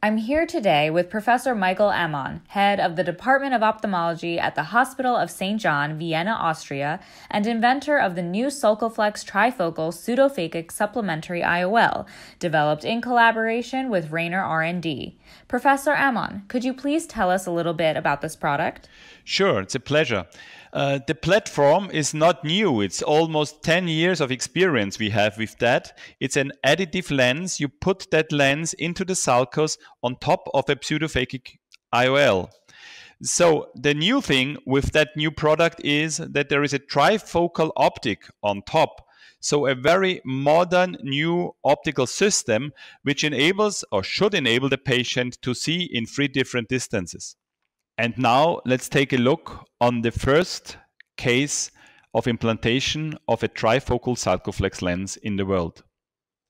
I'm here today with Professor Michael Amon, head of the Department of Ophthalmology at the Hospital of St. John, Vienna, Austria, and inventor of the new Sulcoflex Trifocal Pseudophakic Supplementary IOL, developed in collaboration with Rayner R&D. Professor Amon, could you please tell us a little bit about this product? Sure, it's a pleasure. The platform is not new. It's almost 10 years of experience we have with that. It's an additive lens. You put that lens into the sulcus on top of a pseudophakic IOL. So the new thing with that new product is that there is a trifocal optic on top. So a very modern new optical system which enables or should enable the patient to see in 3 different distances. And now let's take a look on the first case of implantation of a trifocal Sulcoflex lens in the world.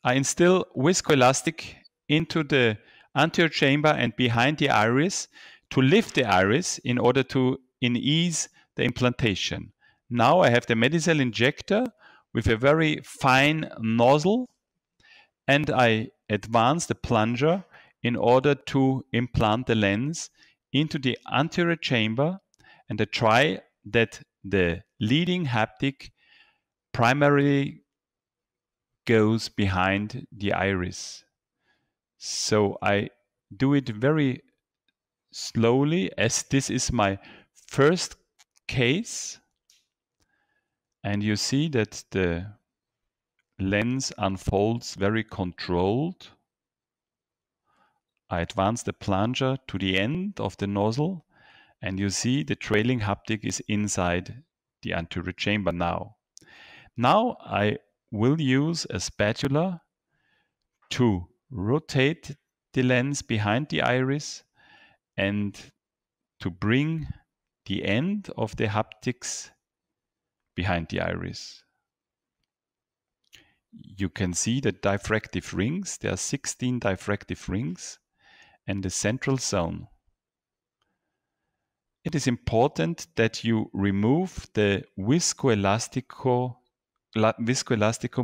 I instill viscoelastic into the anterior chamber and behind the iris to lift the iris in order to ease the implantation. Now I have the Medicel injector with a very fine nozzle, and I advance the plunger in order to implant the lens into the anterior chamber, and I try that the leading haptic primarily goes behind the iris. So I do it very slowly, as this is my first case, and you see that the lens unfolds very controlled. I advance the plunger to the end of the nozzle, and you see the trailing haptic is inside the anterior chamber now. Now I will use a spatula to rotate the lens behind the iris and to bring the end of the haptics behind the iris. You can see the diffractive rings. There are 16 diffractive rings and the central zone. It is important that you remove the viscoelasticum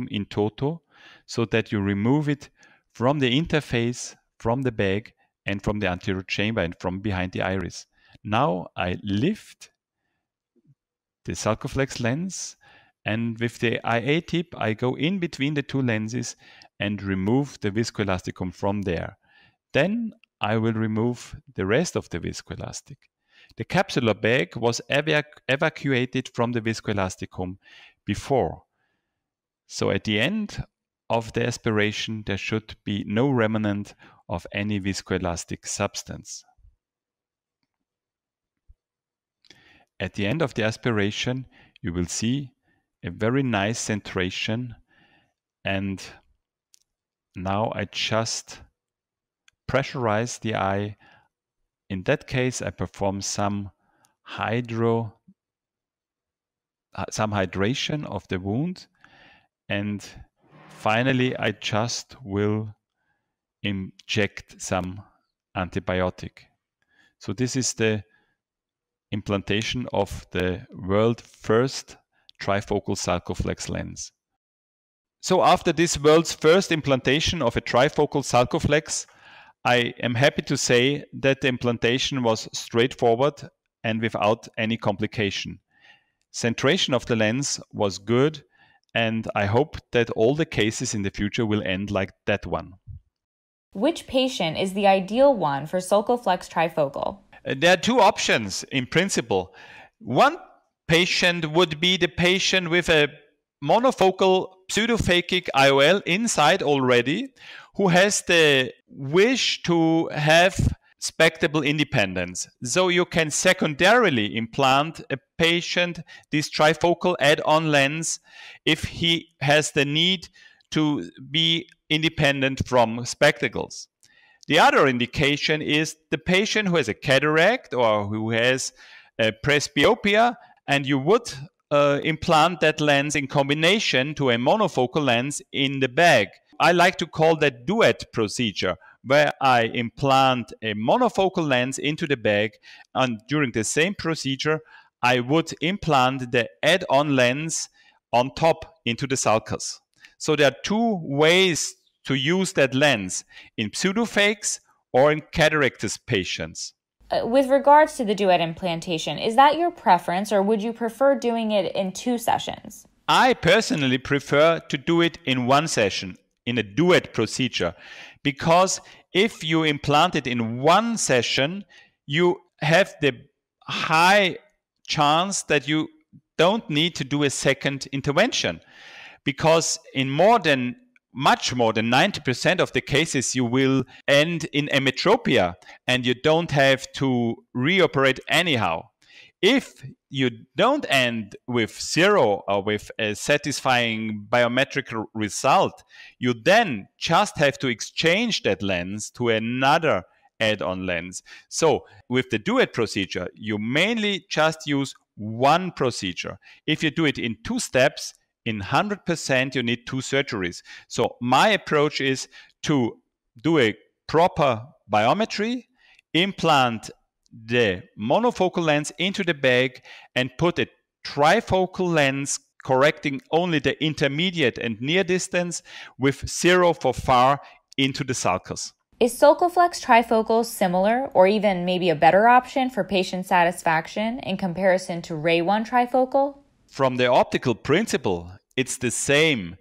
in toto, so that you remove it from the interface, from the bag, and from the anterior chamber and from behind the iris. Now I lift the Sulcoflex lens, and with the IA tip I go in between the 2 lenses and remove the viscoelasticum from there. Then I will remove the rest of the viscoelastic. The capsular bag was evacuated from the viscoelasticum before. So at the end of the aspiration, there should be no remnant of any viscoelastic substance. At the end of the aspiration, you will see a very nice centration, and now I just pressurize the eye. In that case, I perform some hydration of the wound, and finally I just will inject some antibiotic. So this is the implantation of the world's first trifocal Sulcoflex lens. So after this world's first implantation of a trifocal Sulcoflex, I am happy to say that the implantation was straightforward and without any complication. Centration of the lens was good, and I hope that all the cases in the future will end like that one. Which patient is the ideal one for Sulcoflex Trifocal? There are 2 options in principle. One patient would be the patient with a monofocal pseudophakic IOL inside already, who has the wish to have spectacle independence. So you can secondarily implant a patient this trifocal add-on lens if he has the need to be independent from spectacles. The other indication is the patient who has a cataract or who has a presbyopia, and you would implant that lens in combination to a monofocal lens in the bag. I like to call that duet procedure, where I implant a monofocal lens into the bag, and during the same procedure I would implant the add-on lens on top into the sulcus. So there are 2 ways to use that lens, in pseudofakes or in cataractus patients. With regards to the duet implantation, is that your preference, or would you prefer doing it in 2 sessions? I personally prefer to do it in 1 session, in a duet procedure, because if you implant it in 1 session, you have the high chance that you don't need to do a second intervention, because in much more than 90% of the cases you will end in emetropia and you don't have to reoperate anyhow. If you don't end with 0 or with a satisfying biometric result, you then just have to exchange that lens to another add-on lens. So with the duet procedure, you mainly just use 1 procedure. If you do it in 2 steps, in 100% you need 2 surgeries. So my approach is to do a proper biometry, implant the monofocal lens into the bag, and put a trifocal lens correcting only the intermediate and near distance with 0 for far into the sulcus. Is Sulcoflex Trifocal similar or even maybe a better option for patient satisfaction in comparison to Ray 1 Trifocal? From the optical principle, it's the same.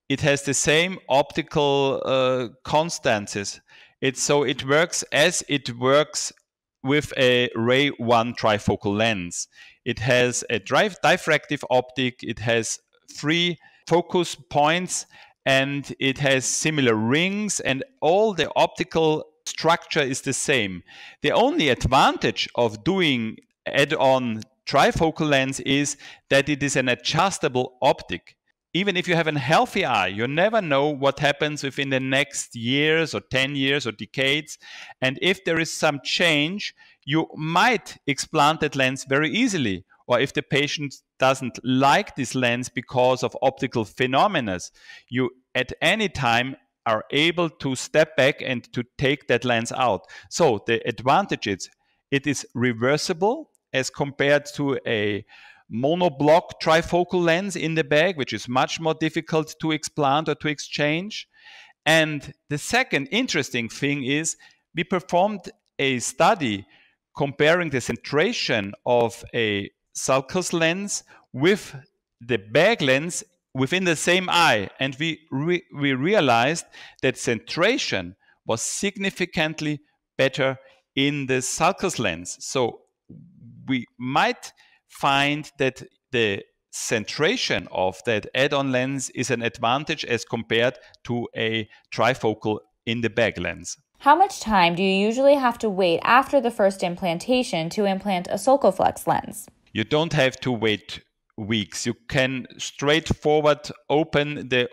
It has the same optical constances. It works as it works with a Ray 1 trifocal lens. It has a diffractive optic, it has 3 focus points, and it has similar rings, and all the optical structure is the same. The only advantage of doing add-on trifocal lens is that it is an adjustable optic. Even if you have a healthy eye, you never know what happens within the next years or 10 years or decades. And if there is some change, you might explant that lens very easily. Or if the patient doesn't like this lens because of optical phenomena, you at any time are able to step back and to take that lens out. So the advantage is it is reversible as compared to a monoblock trifocal lens in the bag, which is much more difficult to explant or to exchange. And the second interesting thing is we performed a study comparing the centration of a sulcus lens with the bag lens within the same eye. And we realized that centration was significantly better in the sulcus lens. So we might find that the centration of that add-on lens is an advantage as compared to a trifocal in the bag lens. How much time do you usually have to wait after the first implantation to implant a Sulcoflex lens? You don't have to wait weeks. You can straightforward open the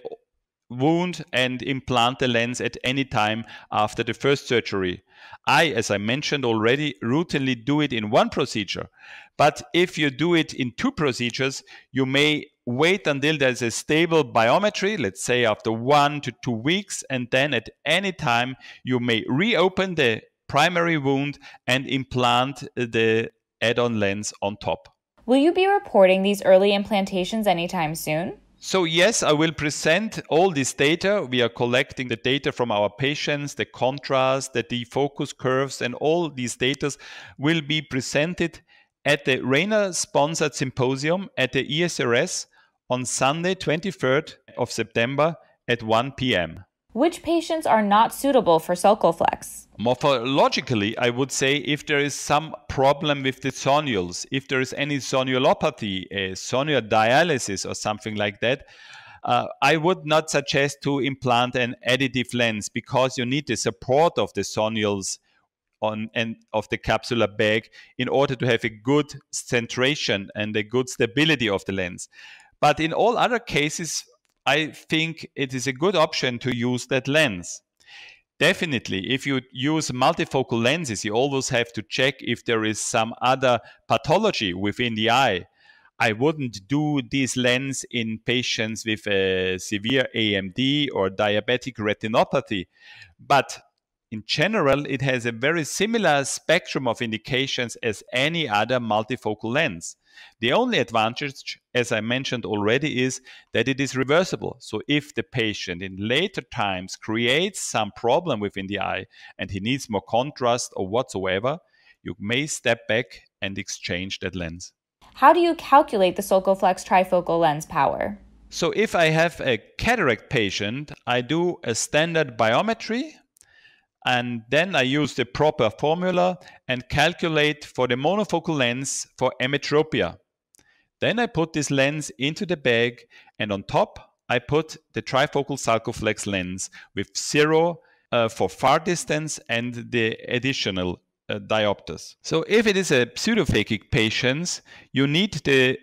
wound and implant the lens at any time after the first surgery. As I mentioned already, routinely do it in 1 procedure. But if you do it in 2 procedures, you may wait until there's a stable biometry, let's say after 1 to 2 weeks, and then at any time you may reopen the primary wound and implant the add-on lens on top. Will you be reporting these early implantations anytime soon? So yes, I will present all this data. We are collecting the data from our patients, the contrast, the defocus curves, and all these data will be presented at the Rayner-sponsored symposium at the ESRS on Sunday, 23rd of September at 1 p.m. Which patients are not suitable for Sulcoflex? Morphologically, I would say if there is some problem with the zonules, if there is any zonulopathy, a zonular dialysis or something like that, I would not suggest to implant an additive lens because you need the support of the zonules and of the capsular bag in order to have a good centration and a good stability of the lens. But in all other cases, I think it is a good option to use that lens. Definitely, if you use multifocal lenses, you always have to check if there is some other pathology within the eye. I wouldn't do this lens in patients with a severe AMD or diabetic retinopathy. But in general, it has a very similar spectrum of indications as any other multifocal lens. The only advantage, as I mentioned already, is that it is reversible. So if the patient in later times creates some problem within the eye and he needs more contrast or whatsoever, you may step back and exchange that lens. How do you calculate the Sulcoflex trifocal lens power? So if I have a cataract patient, I do a standard biometry, and then I use the proper formula and calculate for the monofocal lens for emmetropia. Then I put this lens into the bag, and on top I put the trifocal Sulcoflex lens with 0 for far distance and the additional diopters. So if it is a pseudophakic patient, you need the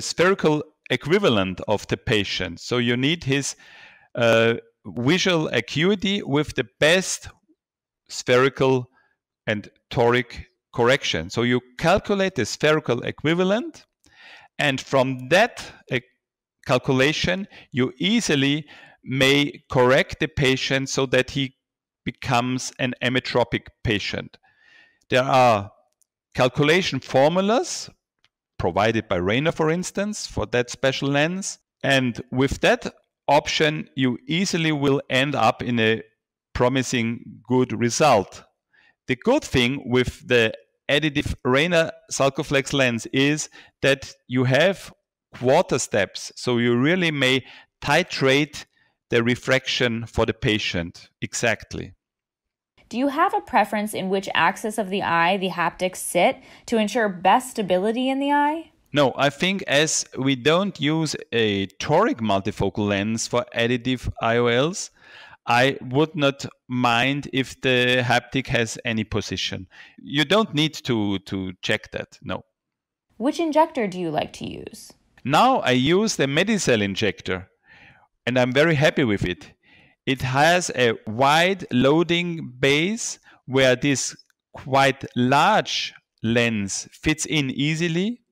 spherical equivalent of the patient. So you need his visual acuity with the best spherical and toric correction. So you calculate the spherical equivalent, and from that calculation, you easily may correct the patient so that he becomes an emmetropic patient. There are calculation formulas provided by Rayner, for instance, for that special lens. And with that option, you easily will end up in a promising good result. The good thing with the additive Rayner Sulcoflex lens is that you have quarter steps. So you really may titrate the refraction for the patient exactly. Do you have a preference in which axis of the eye the haptics sit to ensure best stability in the eye? No, I think as we don't use a toric multifocal lens for additive IOLs, I would not mind if the haptic has any position. You don't need to check that, no. Which injector do you like to use? Now I use the Medicel injector, and I'm very happy with it. It has a wide loading base where this quite large lens fits in easily.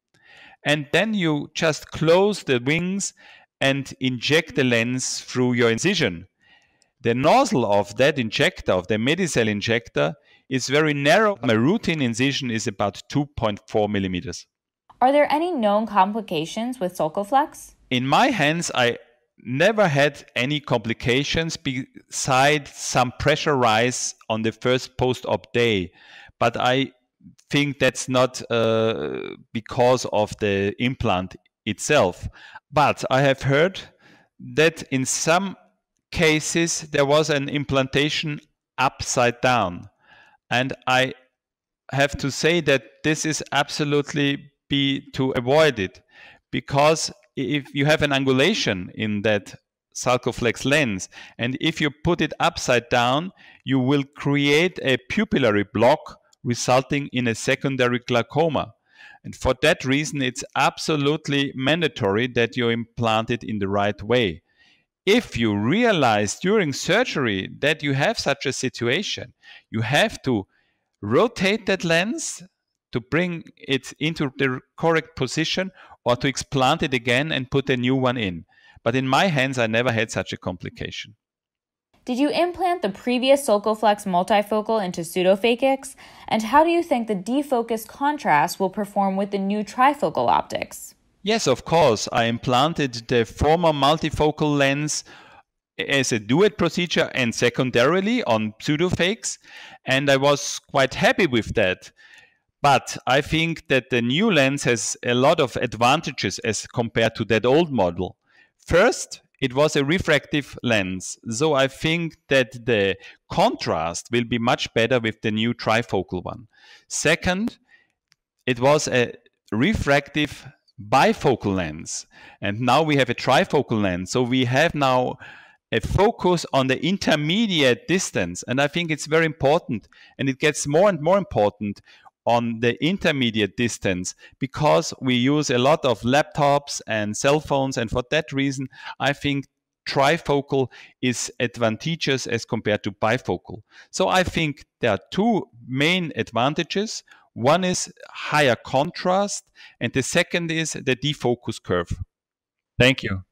And then you just close the wings and inject the lens through your incision. The nozzle of that injector, of the Medicel injector, is very narrow. My routine incision is about 2.4 millimeters. Are there any known complications with Sulcoflex? In my hands, I never had any complications besides some pressure rise on the first post-op day. But I think that's not because of the implant itself. But I have heard that in some cases there was an implantation upside down. And I have to say that this is absolutely to avoid it, because if you have an angulation in that Sulcoflex lens, and if you put it upside down, you will create a pupillary block resulting in a secondary glaucoma. And for that reason, it's absolutely mandatory that you implant it in the right way. If you realize during surgery that you have such a situation, you have to rotate that lens to bring it into the correct position, or to explant it again and put a new one in. But in my hands, I never had such a complication. Did you implant the previous Sulcoflex multifocal into pseudophakics? And how do you think the defocus contrast will perform with the new trifocal optics? Yes, of course. I implanted the former multifocal lens as a duet procedure and secondarily on pseudophakics, and I was quite happy with that. But I think that the new lens has a lot of advantages as compared to that old model. First, it was a refractive lens, so I think that the contrast will be much better with the new trifocal one. Second, it was a refractive bifocal lens, and now we have a trifocal lens, so we have now a focus on the intermediate distance, and I think it's very important, and it gets more and more important on the intermediate distance, because we use a lot of laptops and cell phones, and for that reason I think trifocal is advantageous as compared to bifocal. So I think there are two main advantages. One is higher contrast, and the second is the defocus curve. Thank you.